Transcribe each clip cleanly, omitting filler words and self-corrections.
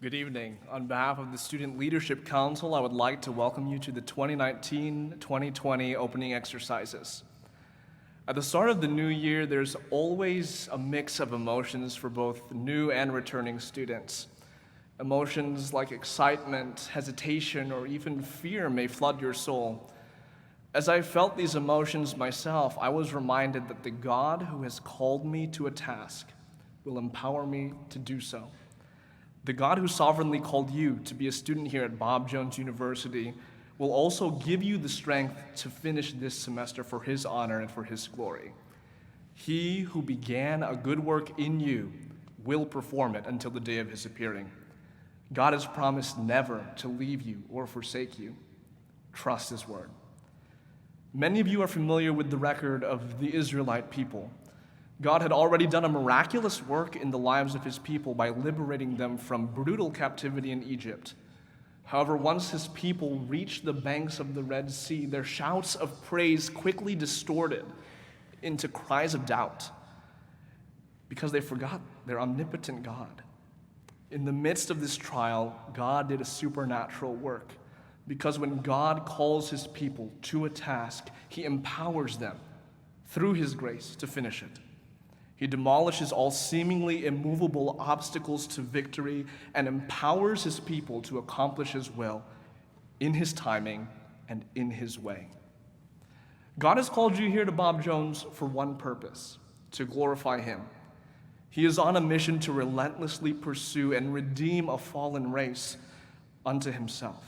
Good evening. On behalf of the Student Leadership Council, I would like to welcome you to the 2019-2020 opening exercises. At the start of the new year, there's always a mix of emotions for both new and returning students. Emotions like excitement, hesitation, or even fear may flood your soul. As I felt these emotions myself, I was reminded that the God who has called me to a task will empower me to do so. The God who sovereignly called you to be a student here at Bob Jones University will also give you the strength to finish this semester for His honor and for His glory. He who began a good work in you will perform it until the day of His appearing. God has promised never to leave you or forsake you. Trust His word. Many of you are familiar with the record of the Israelite people. God had already done a miraculous work in the lives of His people by liberating them from brutal captivity in Egypt. However, once His people reached the banks of the Red Sea, their shouts of praise quickly distorted into cries of doubt because they forgot their omnipotent God. In the midst of this trial, God did a supernatural work because when God calls His people to a task, He empowers them through His grace to finish it. He demolishes all seemingly immovable obstacles to victory and empowers His people to accomplish His will in His timing and in His way. God has called you here to Bob Jones for one purpose: to glorify Him. He is on a mission to relentlessly pursue and redeem a fallen race unto Himself.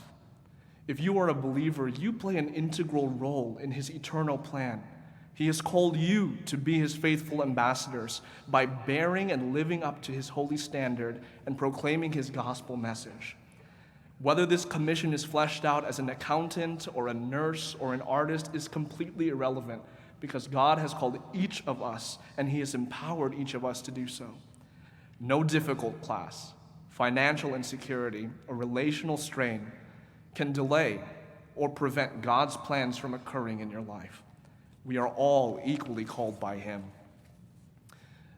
If you are a believer, you play an integral role in His eternal plan. He has called you to be His faithful ambassadors by bearing and living up to His holy standard and proclaiming His gospel message. Whether this commission is fleshed out as an accountant or a nurse or an artist is completely irrelevant because God has called each of us and He has empowered each of us to do so. No difficult class, financial insecurity, or relational strain can delay or prevent God's plans from occurring in your life. We are all equally called by Him.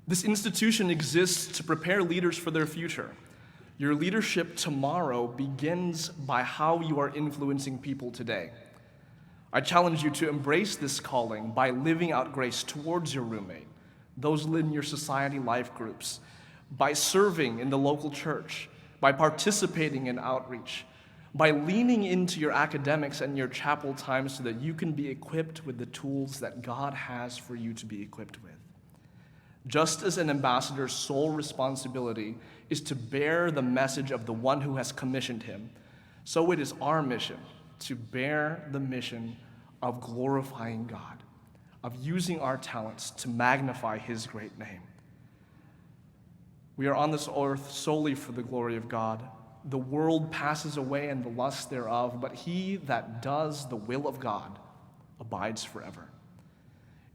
This institution exists to prepare leaders for their future. Your leadership tomorrow begins by how you are influencing people today. I challenge you to embrace this calling by living out grace towards your roommate, those in your society life groups, by serving in the local church, by participating in outreach, by leaning into your academics and your chapel time so that you can be equipped with the tools that God has for you to be equipped with. Just as an ambassador's sole responsibility is to bear the message of the one who has commissioned him, so it is our mission to bear the mission of glorifying God, of using our talents to magnify His great name. We are on this earth solely for the glory of God. The world passes away and the lust thereof, but he that does the will of God abides forever.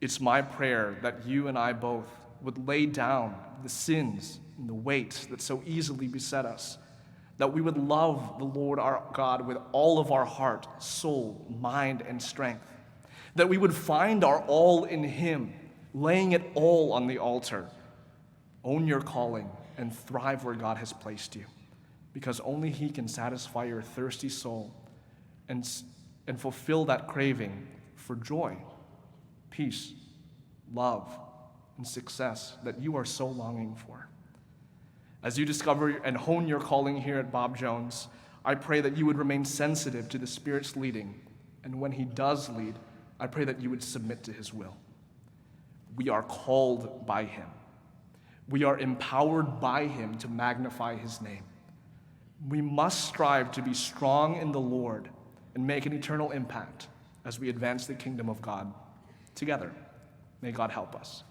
It's my prayer that you and I both would lay down the sins and the weight that so easily beset us, that we would love the Lord our God with all of our heart, soul, mind, and strength, that we would find our all in Him, laying it all on the altar. Own your calling and thrive where God has placed you, because only He can satisfy your thirsty soul and fulfill that craving for joy, peace, love, and success that you are so longing for. As you discover and hone your calling here at Bob Jones, I pray that you would remain sensitive to the Spirit's leading, and when He does lead, I pray that you would submit to His will. We are called by Him. We are empowered by Him to magnify His name. We must strive to be strong in the Lord and make an eternal impact as we advance the kingdom of God together. May God help us.